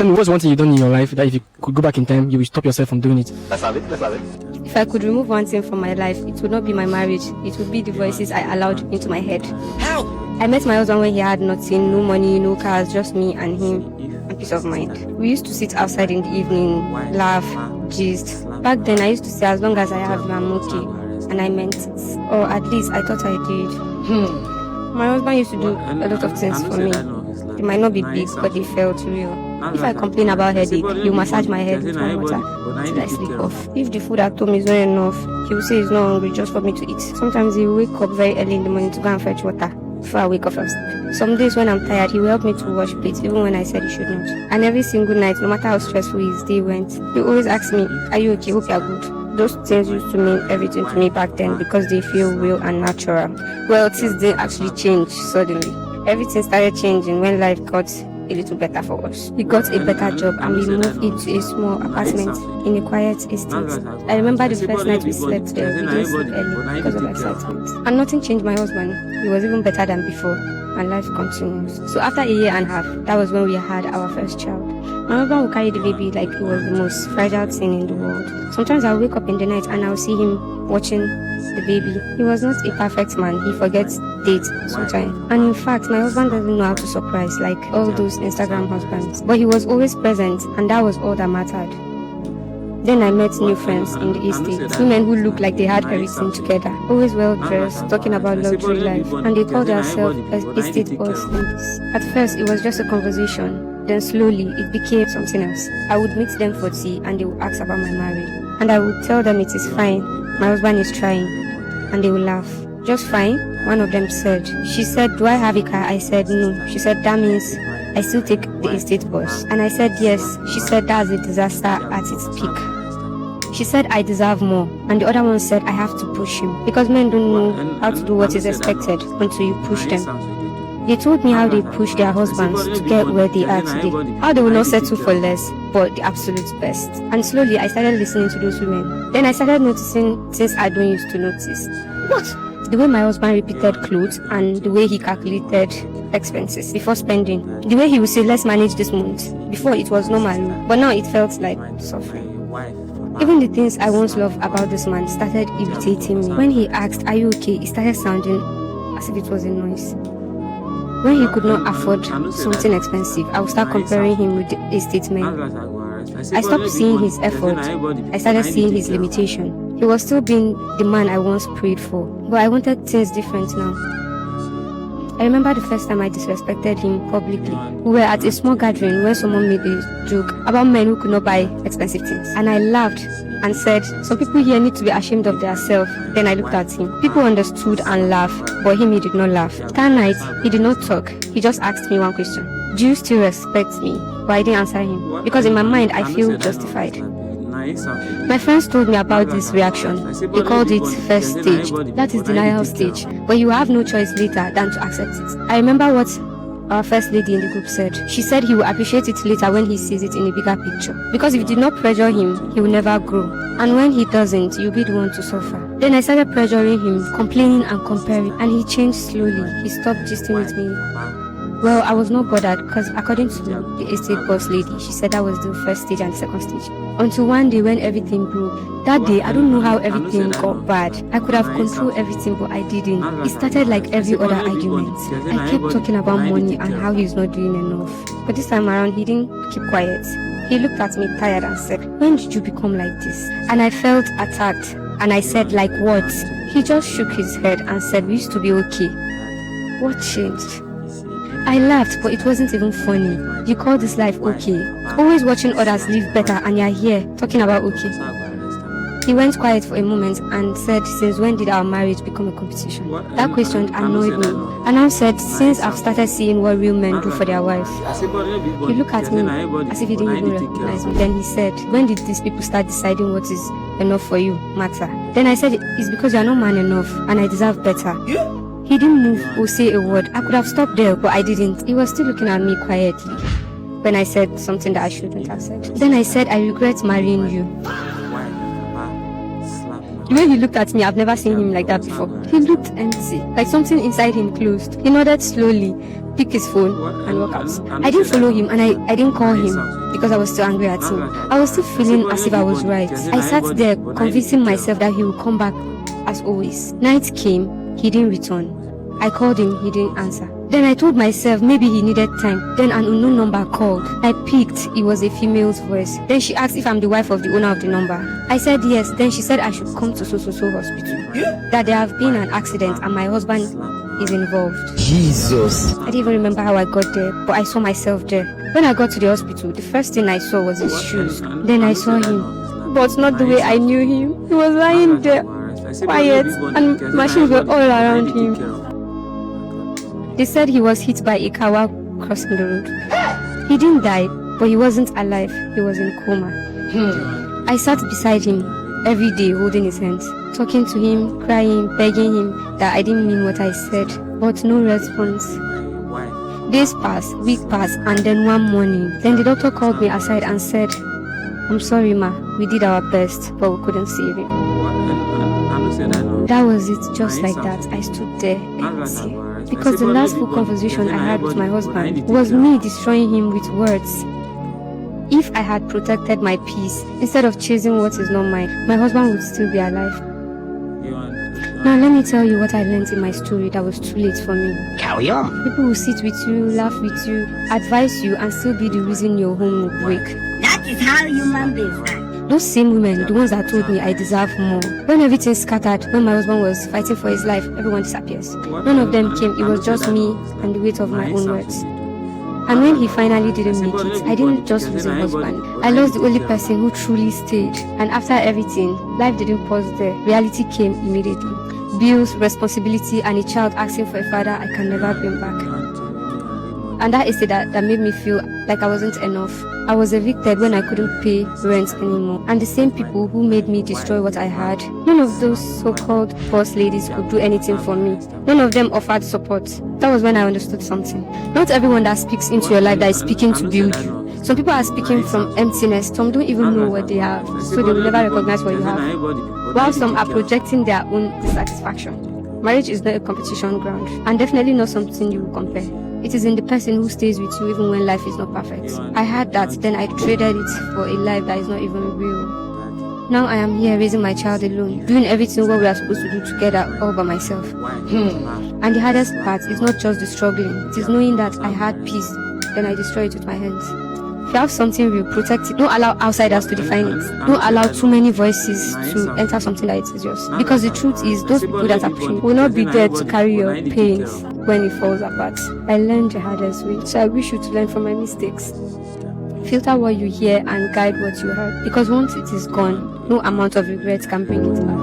tell me, what's one thing you done in your life that if you could go back in time, you would stop yourself from doing it? Let's have it. If I could remove one thing from my life, it would not be my marriage. It would be the voices I allowed into my head. How? I met my husband when he had nothing, no money, no cars, just me and him, and peace of mind. We used to sit outside in the evening, laugh, gist. Back then, I used to say, as long as I have you, I'm okay. And I meant it. Or at least I thought I did. My husband used to do a lot of things for me. They might not be big, but they felt real. If I complain about headache, he'll massage my head with warm water till I sleep off. If the food at home is not enough, he will say he's not hungry just for me to eat. Sometimes he will wake up very early in the morning to go and fetch water before I wake up from sleep. Some days when I'm tired, he will help me to wash plates even when I said he should not. And every single night, no matter how stressful his day went, he always asks me, "Are you okay? Hope you're good." Those things used to mean everything to me back then because they feel real and natural. Well, things didn't actually change suddenly. Everything started changing when life got a little better for us. We got a better job and we moved into a small apartment in a quiet estate. I remember the first night we slept there. We didn't sleep early because of excitement. And nothing changed my husband. He was even better than before. And life continues. So after a year and a half, that was when we had our first child. My husband would carry the baby like it was the most fragile thing in the world. Sometimes I'll wake up in the night and I'll see him watching the baby. He was not a perfect man. He forgets dates sometimes. And in fact, my husband doesn't know how to surprise like all those Instagram husbands. But he was always present and that was all that mattered. Then I met new friends in the estate, women who looked like they had everything together, always well dressed, talking about luxury life, and they called themselves estate boss ladies. At first, it was just a conversation. Then slowly, it became something else. I would meet them for tea and they would ask about my marriage. And I would tell them it is fine, my husband is trying. And they would laugh. Just fine? One of them said. She said, "Do I have a car?" I said, "No." She said, "That means I still take the estate bus." And I said, "Yes." She said, "That's a disaster at its peak." She said, "I deserve more." And the other one said, "I have to push him. Because men don't know how to do what is expected until you push them." They told me how they push their husbands to get where they are today. How they will not settle for less, but the absolute best. And slowly, I started listening to those women. Then I started noticing things I don't used to notice. What? The way my husband repeated clothes and the way he calculated expenses before spending. The way he would say, "Let's manage this month." Before it was normal, but now it felt like suffering. Even the things I once loved about this man started irritating me. When he asked, "Are you okay?" it started sounding as if it was a noise. When he could not afford something expensive, I would start comparing him with the estate men. I stopped seeing his effort. I started seeing his limitation. He was still being the man I once prayed for, but I wanted things different now. I remember the first time I disrespected him publicly. We were at a small gathering when someone made a joke about men who could not buy expensive things. And I laughed and said, "Some people here need to be ashamed of themselves." Then I looked at him. People understood and laughed, but he did not laugh. That night, he did not talk. He just asked me one question. "Do you still respect me?" But I didn't answer him, because in my mind, I feel justified. My friends told me about this reaction. They called it first stage. That is denial stage. But you have no choice later than to accept it. I remember what our first lady in the group said. She said he will appreciate it later when he sees it in a bigger picture. Because if you did not pressure him, he will never grow. And when he doesn't, you'll be the one to suffer. Then I started pressuring him, complaining and comparing. And he changed slowly. He stopped gisting with me. Well, I was not bothered because according to the estate boss lady, she said that was the first stage and the second stage. Until one day when everything broke. That day, I don't know how everything got bad. I could have controlled everything, but I didn't. It started like every other argument. I kept talking about money and how he's not doing enough. But this time around, he didn't keep quiet. He looked at me tired and said, "When did you become like this?" And I felt attacked. And I said, "Like what?" He just shook his head and said, "We used to be okay." What changed? I laughed, but it wasn't even funny. You call this life okay? Always watching others live better and you're here talking about okay. He went quiet for a moment and said, "Since when did our marriage become a competition?" That question annoyed me. And I said, "Since I've started seeing what real men do for their wives." He looked at me as if he didn't even recognize me. Then he said, "When did these people start deciding what is enough for you matter?" Then I said, "It's because you're not man enough and I deserve better." He didn't move or say a word. I could have stopped there, but I didn't. He was still looking at me quietly when I said something that I shouldn't have said. Then I said, "I regret marrying you." The way he looked at me, I've never seen him like that before. He looked empty, like something inside him closed. He nodded slowly, picked his phone, and walked out. I didn't follow him, and I didn't call him. because I was still angry at him. I was still feeling as if I was right. I sat there convincing myself that he would come back as always. Night came, he didn't return. I called him, he didn't answer. Then I told myself maybe he needed time. Then an unknown number called. I picked, it was a female's voice. Then she asked if I'm the wife of the owner of the number. I said yes. Then she said I should come to so hospital. That there have been an accident and my husband is involved. Jesus. I didn't even remember how I got there, but I saw myself there. When I got to the hospital, the first thing I saw was his shoes. Then I saw him, but not the way I knew him. He was lying there, quiet, and machines were all around him. They said he was hit by a car while crossing the road. He didn't die, but he wasn't alive. He was in coma. I sat beside him every day holding his hands, talking to him, crying, begging him that I didn't mean what I said, but no response. Days passed, weeks passed, and then one morning, then the doctor called me aside and said, "I'm sorry, ma, we did our best, but we couldn't save him." That was it, just like that. I stood there empty. Because the last full conversation I had with my husband was me destroying him with words. If I had protected my peace instead of chasing what is not mine, my husband would still be alive. Now let me tell you what I learned in my story that was too late for me. Carry on. People will sit with you, laugh with you, advise you, and still be the reason your home will break. That is how human beings are. Those same women, the ones that told me I deserve more. When everything scattered, when my husband was fighting for his life, everyone disappears. None of them came, it was just me and the weight of my own words. And when he finally didn't make it, I didn't just lose a husband. I lost the only person who truly stayed. And after everything, life didn't pause there. Reality came immediately. Bills, responsibility, and a child asking for a father I can never bring back. And that is it that made me feel like I wasn't enough. I was evicted when I couldn't pay rent anymore. And the same people who made me destroy what I had, none of those so-called boss ladies could do anything for me. None of them offered support. That was when I understood something. Not everyone that speaks into your life that is speaking to build you. Some people are speaking from emptiness. Some don't even know what they have, so they will never recognize what you have. While some are projecting their own dissatisfaction. Marriage is not a competition ground, and definitely not something you will compare. It is in the person who stays with you even when life is not perfect. I had that, then I traded it for a life that is not even real. Now I am here raising my child alone, doing everything what we are supposed to do together all by myself. And the hardest part is not just the struggling, it is knowing that I had peace, then I destroy it with my hands. If you have something real, protect it. Don't allow outsiders to define it. Don't allow too many voices to enter something that is yours. Because the truth is, those people that are praying will not be there to carry your pains when it falls apart. I learned the hardest way, so I wish you to learn from my mistakes. Filter what you hear and guide what you heard. Because once it is gone, no amount of regret can bring it back.